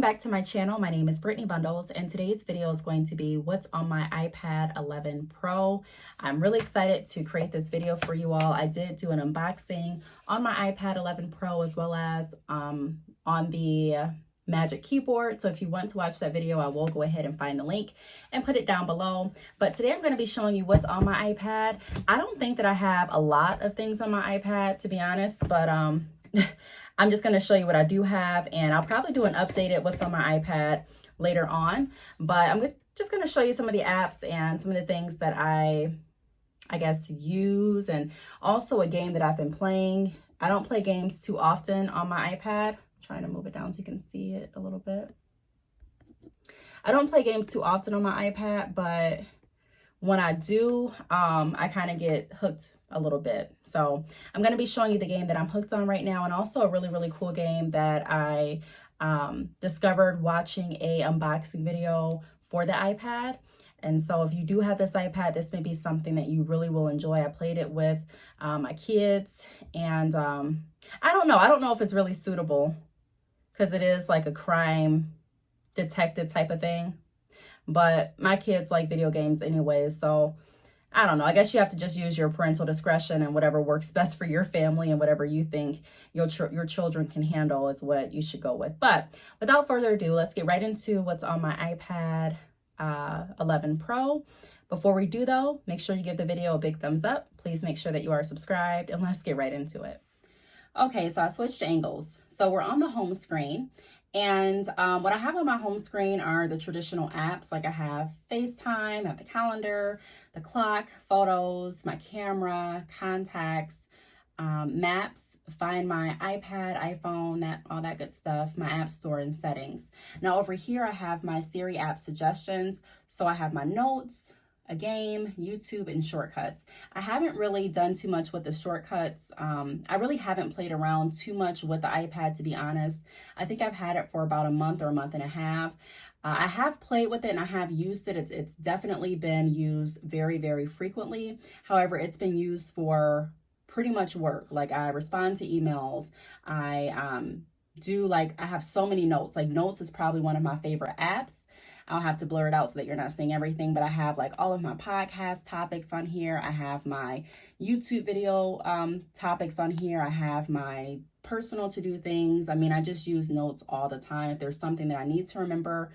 back to my channel. My name is Brittany Bundles, and today's video is going to be what's on my iPad 11 Pro. I'm really excited to create this video for you all. I did do an unboxing on my iPad 11 Pro as well as on the Magic Keyboard. So if you want to watch that video, I will go ahead and find the link and put it down below. But today I'm going to be showing you what's on my iPad. I don't think that I have a lot of things on my iPad, to be honest, but I'm just going to show you what I do have, and I'll probably do an updated what's on my iPad later on. But I'm just going to show you some of the apps and some of the things that I guess use, and also a game that I've been playing. I don't play games too often on my iPad. I'm trying to move it down so you can see it a little bit. I don't play games too often on my iPad, but when I do, I kind of get hooked a little bit. So I'm going to be showing you the game that I'm hooked on right now, and also a really, really cool game that I discovered watching a unboxing video for the iPad. And so if you do have this iPad, this may be something that you really will enjoy. I played it with my kids, and I don't know if it's really suitable because it is like a crime detective type of thing. But my kids like video games anyway, so I don't know. I guess you have to just use your parental discretion, and whatever works best for your family and whatever you think your children can handle is what you should go with. But without further ado, let's get right into what's on my iPad 11 Pro. Before we do though, make sure you give the video a big thumbs up. Please make sure that you are subscribed, and let's get right into it. Okay, so I switched angles. So we're on the home screen. And what I have on my home screen are the traditional apps. Like I have FaceTime, I have the calendar, the clock, photos, my camera, contacts, maps, find my iPad, iPhone, all that good stuff, my app store and settings. Now over here, I have my Siri App Suggestions. So I have my notes, a game, YouTube, and shortcuts. I haven't really done too much with the shortcuts. I really haven't played around too much with the iPad, to be honest. I think I've had it for about a month or a month and a half. I have played with it and I have used it. It's definitely been used very, very frequently. However, it's been used for pretty much work. Like I respond to emails. I have so many notes. Like Notes is probably one of my favorite apps. I'll have to blur it out so that you're not seeing everything, but I have like all of my podcast topics on here. I have my YouTube video topics on here. I have my personal to-do things. I mean, I just use Notes all the time. If there's something that I need to remember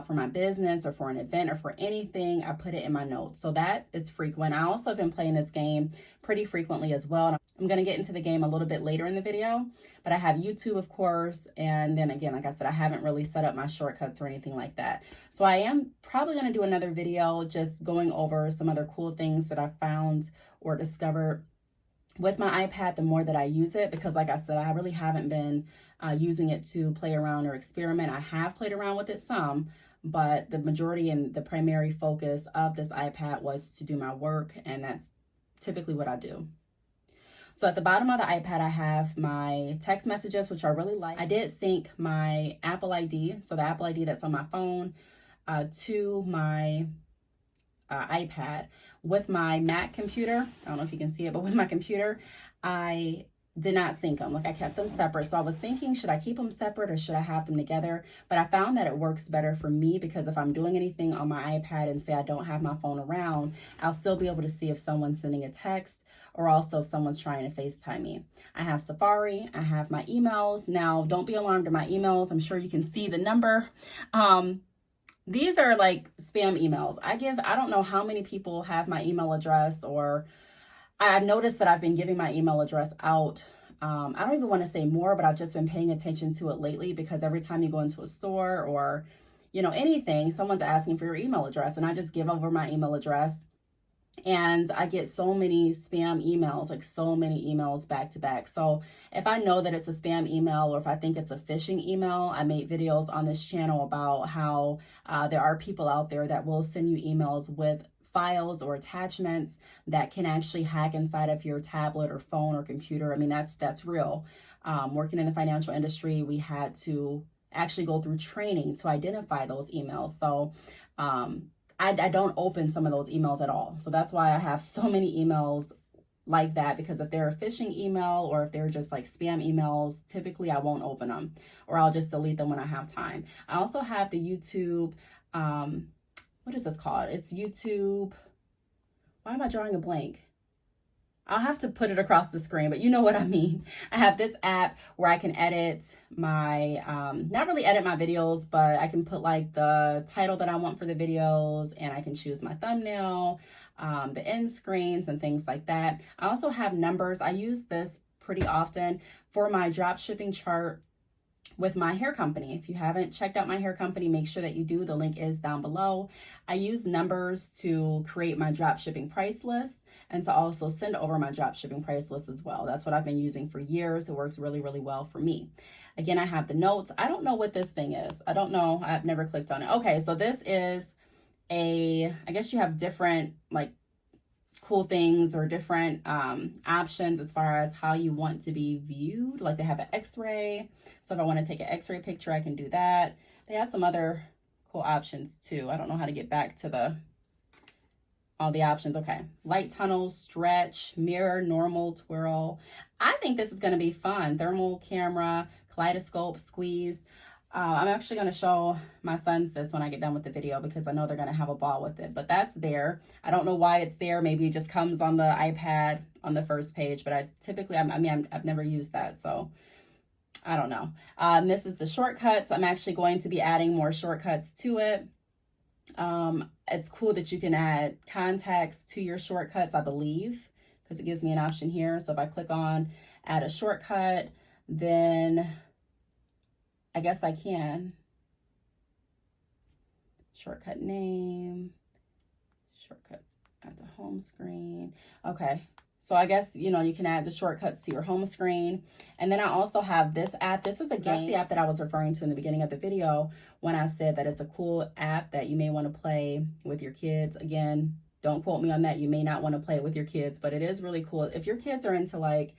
for my business or for an event or for anything, I put it in my notes. So that is frequent. I also have been playing this game pretty frequently as well. I'm going to get into the game a little bit later in the video, but I have YouTube, of course. And then again, like I said, I haven't really set up my shortcuts or anything like that. So I am probably going to do another video just going over some other cool things that I found or discovered with my iPad the more that I use it, because like I said, I really haven't been using it to play around or experiment. I have played around with it some, but the majority and the primary focus of this iPad was to do my work, and that's typically what I do. So at the bottom of the iPad, I have my text messages, which I really like. I did sync my Apple ID, so the Apple ID that's on my phone, to my iPad. With my Mac computer, I don't know if you can see it, but with my computer, I did not sync them. Like I kept them separate. So I was thinking, should I keep them separate or should I have them together? But I found that it works better for me, because if I'm doing anything on my iPad and say I don't have my phone around, I'll still be able to see if someone's sending a text or also if someone's trying to FaceTime me. I have Safari, I have my emails. Now, don't be alarmed at my emails. I'm sure you can see the number. These are like spam emails. I don't know how many people have my email address, or I've noticed that I've been giving my email address out. I don't even want to say more, but I've just been paying attention to it lately, because every time you go into a store or, anything, someone's asking for your email address, and I just give over my email address. And I get so many spam emails, like so many emails back to back. So if I know that it's a spam email, or if I think it's a phishing email, I made videos on this channel about how there are people out there that will send you emails with files or attachments that can actually hack inside of your tablet or phone or computer. I mean, that's real. Working in the financial industry, we had to actually go through training to identify those emails. So I don't open some of those emails at all. So that's why I have so many emails like that, because if they're a phishing email or if they're just like spam emails, typically I won't open them, or I'll just delete them when I have time. I also have the YouTube, what is this called? It's YouTube. Why am I drawing a blank? I'll have to put it across the screen, but you know what I mean. I have this app where I can edit my, not really edit my videos, but I can put like the title that I want for the videos, and I can choose my thumbnail, the end screens and things like that. I also have numbers. I use this pretty often for my drop shipping chart with my hair company. If you haven't checked out my hair company, make sure that you do. The link is down below. I use numbers to create my drop shipping price list and to also send over my drop shipping price list as well. That's what I've been using for years. It works really, really well for me. Again, I have the notes. I don't know what this thing is. I don't know. I've never clicked on it. Okay, so this is I guess you have different like cool things or different options as far as how you want to be viewed. Like they have an x-ray. So if I want to take an x-ray picture, I can do that. They have some other cool options too. I don't know how to get back to all the options. Okay. Light tunnel, stretch, mirror, normal, twirl. I think this is going to be fun. Thermal camera, kaleidoscope, squeeze. I'm actually going to show my sons this when I get done with the video, because I know they're going to have a ball with it. But that's there. I don't know why it's there. Maybe it just comes on the iPad on the first page. But I've never used that, so I don't know. This is the shortcuts. I'm actually going to be adding more shortcuts to it. It's cool that you can add contacts to your shortcuts, I believe, because it gives me an option here. So if I click on add a shortcut, then I guess I can. Shortcut name, shortcuts at the home screen. Okay, so I guess, you know, you can add the shortcuts to your home screen. And then I also have this app. This is a game. That's the app that I was referring to in the beginning of the video when I said that it's a cool app that you may want to play with your kids. Again, don't quote me on that. You may not want to play it with your kids, but it is really cool. If your kids are into like,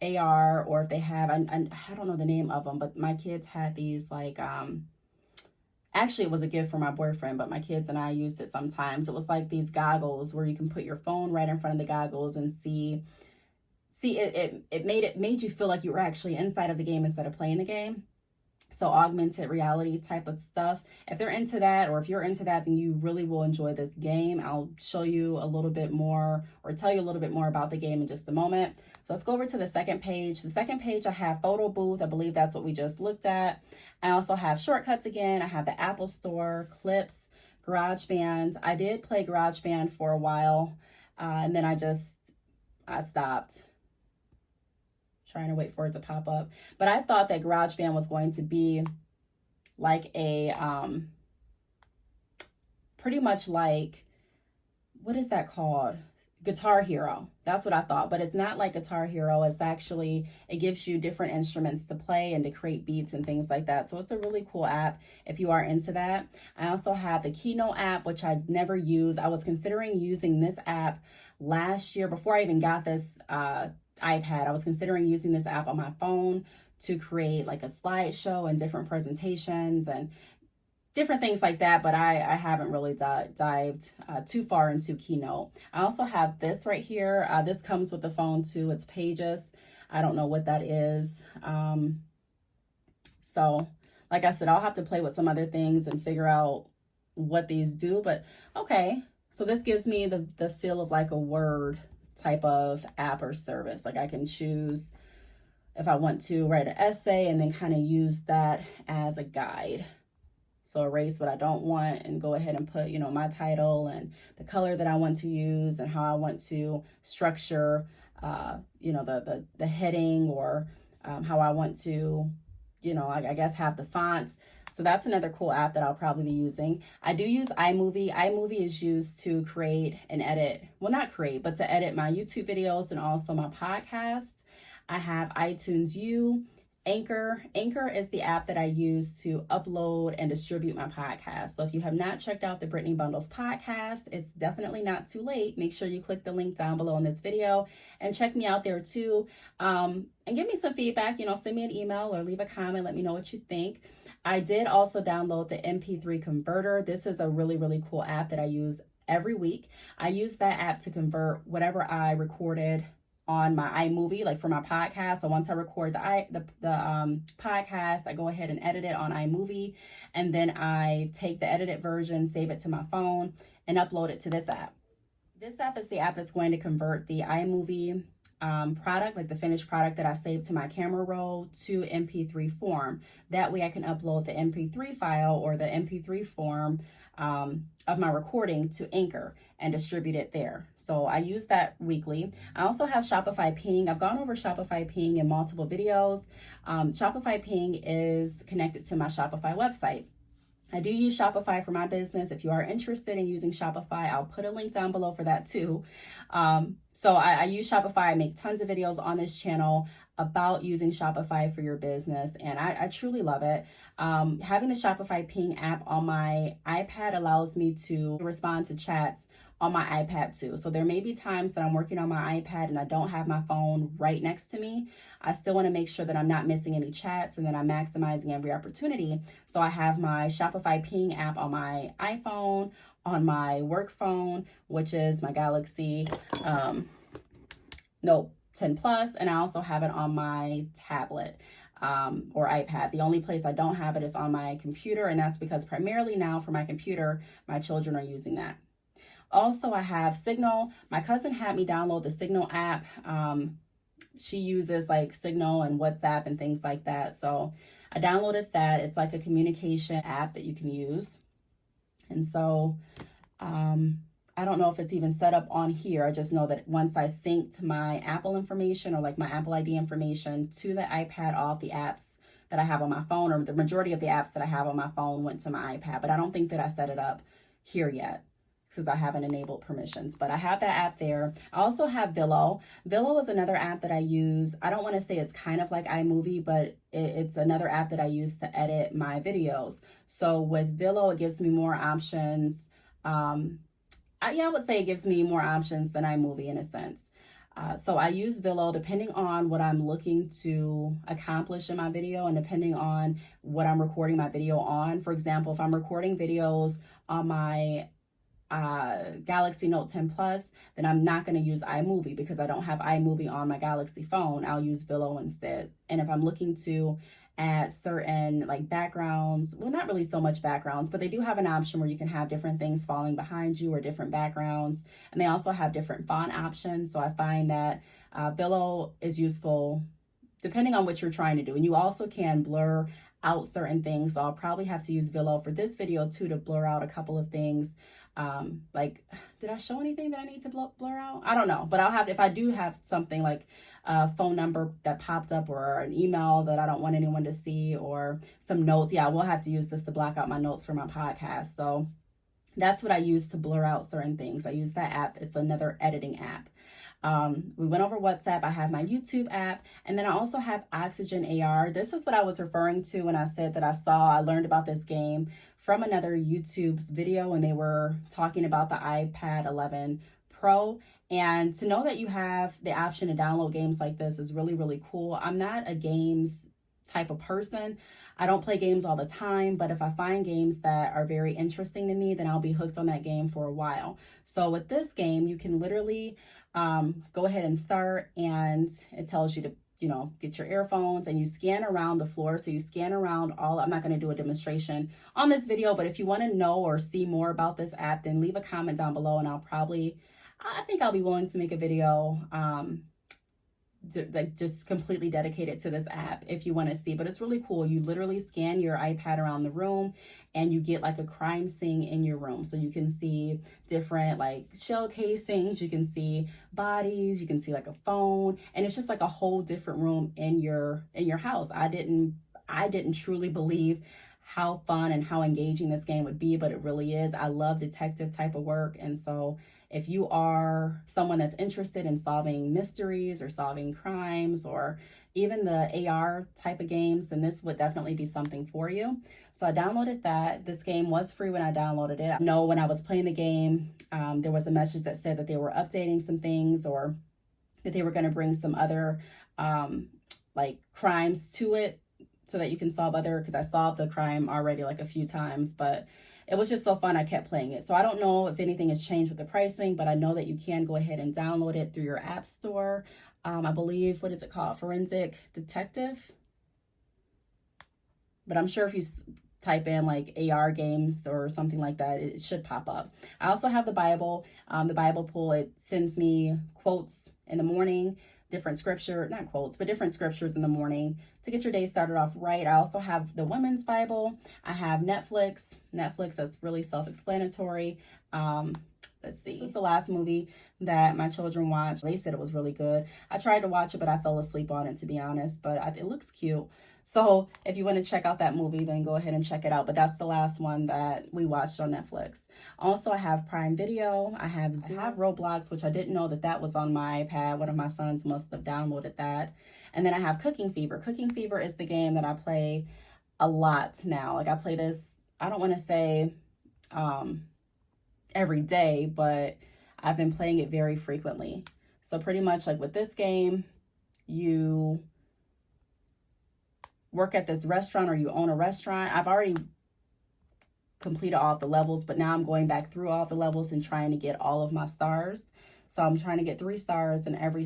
AR, or if they have, I don't know the name of them, but my kids had these like, actually it was a gift from my boyfriend, but my kids and I used it sometimes. It was like these goggles where you can put your phone right in front of the goggles and see it made you feel like you were actually inside of the game instead of playing the game. So augmented reality type of stuff. If they're into that, or if you're into that, then you really will enjoy this game. I'll show you a little bit more, or tell you a little bit more about the game in just a moment. So let's go over to the second page. The second page, I have photo booth. I believe that's what we just looked at. I also have shortcuts again. I have the Apple Store, clips, Garageband. I did play Garageband for a while, and then I stopped. Trying to wait for it to pop up. But I thought that Garageband was going to be like a, pretty much like, what is that called? Guitar Hero. That's what I thought, but it's not like Guitar Hero. It's actually, it gives you different instruments to play and to create beats and things like that. So it's a really cool app if you are into that. I also have the Keynote app, which I never used. I was considering using this app last year before I even got this, iPad. I was considering using this app on my phone to create like a slideshow and different presentations and different things like that, but I haven't really dived too far into Keynote. I also have this right here. This comes with the phone too. It's Pages. I don't know what that is. So like I said, I'll have to play with some other things and figure out what these do, but okay. So this gives me the feel of like a Word type of app or service. Like I can choose if I want to write an essay and then kind of use that as a guide. So erase what I don't want and go ahead and put, you know, my title and the color that I want to use and how I want to structure, you know, the heading, or how I want to, you know, I guess have the font. So that's another cool app that I'll probably be using. I do use Imovie. Imovie is used to create and edit, well, not create, but to edit my YouTube videos and also my podcasts. I have iTunes U, Anchor. Anchor is the app that I use to upload and distribute my podcast. So if you have not checked out the Brittany Bundles podcast, it's definitely not too late. Make sure you click the link down below in this video and check me out there too. And give me some feedback, you know, send me an email or leave a comment. Let me know what you think. I did also download the MP3 converter. This is a really, really cool app that I use every week. I use that app to convert whatever I recorded on my iMovie, like for my podcast. So once I record the podcast, I go ahead and edit it on iMovie, and then I take the edited version, save it to my phone, and upload it to this app. This app is the app that's going to convert the iMovie product, like the finished product that I saved to my camera roll, to MP3 form. That way I can upload the MP3 file or the MP3 form of my recording to Anchor and distribute it there. So I use that weekly. I also have Shopify Ping. I've gone over Shopify Ping in multiple videos. Shopify Ping is connected to my Shopify website. I do use Shopify for my business. If you are interested in using Shopify, I'll put a link down below for that too. So I use Shopify. I make tons of videos on this channel about using Shopify for your business, and I truly love it. Having the Shopify Ping app on my iPad allows me to respond to chats on my iPad too. So there may be times that I'm working on my iPad and I don't have my phone right next to me. I still want to make sure that I'm not missing any chats and that I'm maximizing every opportunity. So I have my Shopify Ping app on my iPhone, on my work phone, which is my Galaxy Note 10 Plus, and I also have it on my tablet or iPad. The only place I don't have it is on my computer, and that's because primarily now for my computer, my children are using that. Also, I have Signal. My cousin had me download the Signal app. She uses like Signal and WhatsApp and things like that. So I downloaded that. It's like a communication app that you can use. And so I don't know if it's even set up on here. I just know that once I synced my Apple information or like my Apple ID information to the iPad off the apps that I have on my phone, or the majority of the apps that I have on my phone went to my iPad, but I don't think that I set it up here yet because I haven't enabled permissions, but I have that app there. I also have Villo. Villo is another app that I use. I don't want to say it's kind of like iMovie, but it's another app that I use to edit my videos. So with Villo, it gives me more options. I would say it gives me more options than iMovie in a sense. So I use Villo depending on what I'm looking to accomplish in my video and depending on what I'm recording my video on. For example, if I'm recording videos on my Galaxy Note 10 Plus, then I'm not going to use iMovie because I don't have iMovie on my Galaxy phone. I'll use Villo instead. And if I'm looking to add certain like backgrounds, well, not really so much backgrounds, but they do have an option where you can have different things falling behind you or different backgrounds. And they also have different font options. So I find that Villo is useful depending on what you're trying to do. And you also can blur out certain things. So I'll probably have to use Villo for this video too, to blur out a couple of things. Like, did I show anything that I need to blur out? I don't know, but I'll have, if I do have something like a phone number that popped up or an email that I don't want anyone to see or some notes, yeah, we'll have to use this to block out my notes for my podcast. So that's what I use to blur out certain things. I use that app. It's another editing app. We went over WhatsApp. I have my YouTube app, and then I also have Oxygen AR. This is what I was referring to when I said that I learned about this game from another YouTube's video, and they were talking about the iPad 11 Pro. And to know that you have the option to download games like this is really, really cool. I'm not a games type of person. I don't play games all the time, but if I find games that are very interesting to me, then I'll be hooked on that game for a while. So with this game, you can literally go ahead and start, and it tells you to, get your earphones and you scan around the floor. So you scan around I'm not going to do a demonstration on this video, but if you want to know or see more about this app, then leave a comment down below and I think I'll be willing to make a video just completely dedicated to this app if you want to see. But it's really cool. You literally scan your iPad around the room and you get like a crime scene in your room. So you can see different like shell casings, you can see bodies, you can see like a phone, and it's just like a whole different room in your house. I didn't truly believe how fun and how engaging this game would be, but it really is. I love detective type of work, and so if you are someone that's interested in solving mysteries or solving crimes or even the AR type of games, then this would definitely be something for you. So I downloaded that. This game was free when I downloaded it. I know when I was playing the game, there was a message that said that they were updating some things or that they were going to bring some other like crimes to it so that you can solve because I solved the crime already like a few times, but it was just so fun. I kept playing it. So I don't know if anything has changed with the pricing, but I know that you can go ahead and download it through your app store. I believe, what is it called? Forensic Detective. But I'm sure if you type in like AR games or something like that, it should pop up. I also have the Bible pool. It sends me quotes in the morning, different scripture, not quotes, but different scriptures in the morning to get your day started off right. I also have the Women's Bible. I have Netflix, that's really self-explanatory. Let's see. This is the last movie that my children watched. They said it was really good. I tried to watch it, but I fell asleep on it, to be honest, but it looks cute. So if you want to check out that movie, then go ahead and check it out. But that's the last one that we watched on Netflix. Also, I have Prime Video. I have Roblox, which I didn't know that was on my iPad. One of my sons must have downloaded that. And then I have Cooking Fever. Cooking Fever is the game that I play a lot now. Like I play this, I don't want to say every day, but I've been playing it very frequently. So pretty much like with this game, you work at this restaurant or you own a restaurant. I've already completed all of the levels, but now I'm going back through all the levels and trying to get all of my stars. So I'm trying to get 3 stars in every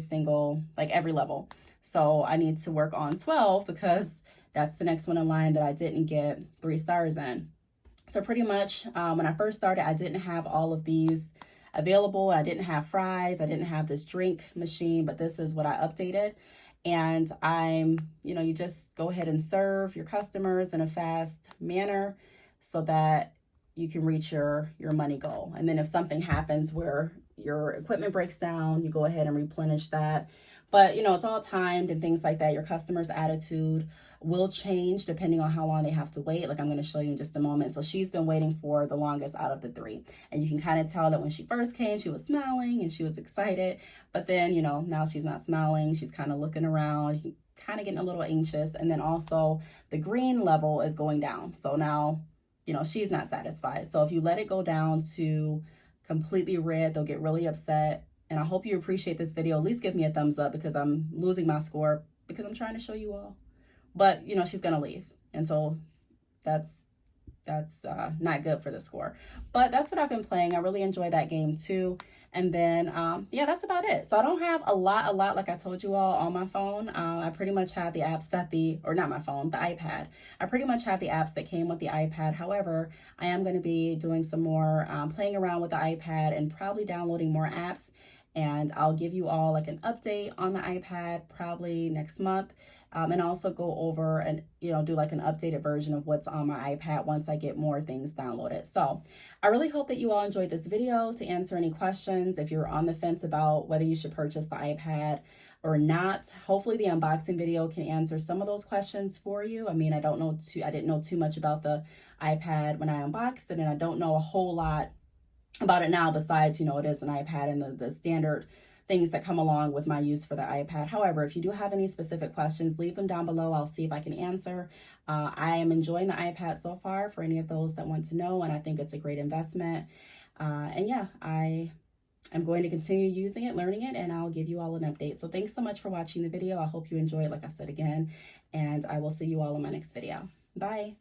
level. So I need to work on 12 because that's the next one in line that I didn't get 3 stars in. So pretty much when I first started, I didn't have all of these available. I didn't have fries. I didn't have this drink machine, but this is what I updated. And you just go ahead and serve your customers in a fast manner so that you can reach your money goal. And then if something happens where your equipment breaks down, you go ahead and replenish that. But, it's all timed and things like that. Your customer's attitude will change depending on how long they have to wait. Like I'm going to show you in just a moment. So she's been waiting for the longest out of the 3. And you can kind of tell that when she first came, she was smiling and she was excited. But then, now she's not smiling. She's kind of looking around, kind of getting a little anxious. And then also the green level is going down. So now, she's not satisfied. So if you let it go down to completely red, they'll get really upset. And I hope you appreciate this video. At least give me a thumbs up because I'm losing my score because I'm trying to show you all. But, she's going to leave. And so that's not good for the score. But that's what I've been playing. I really enjoy that game too. And then, that's about it. So I don't have a lot, like I told you all, on my phone. I pretty much have the apps or not my phone, the iPad. I pretty much have the apps that came with the iPad. However, I am going to be doing some more playing around with the iPad and probably downloading more apps. And I'll give you all like an update on the iPad probably next month. And also go over and, do like an updated version of what's on my iPad once I get more things downloaded. So I really hope that you all enjoyed this video. To answer any questions, if you're on the fence about whether you should purchase the iPad or not, hopefully the unboxing video can answer some of those questions for you. I mean, I didn't know too much about the iPad when I unboxed it, and I don't know a whole lot about it now besides, it is an iPad and the standard things that come along with my use for the iPad. However, if you do have any specific questions, leave them down below. I'll see if I can answer. I am enjoying the iPad so far for any of those that want to know, and I think it's a great investment. I am going to continue using it, learning it, and I'll give you all an update. So thanks so much for watching the video. I hope you enjoyed, like I said again, and I will see you all in my next video. Bye.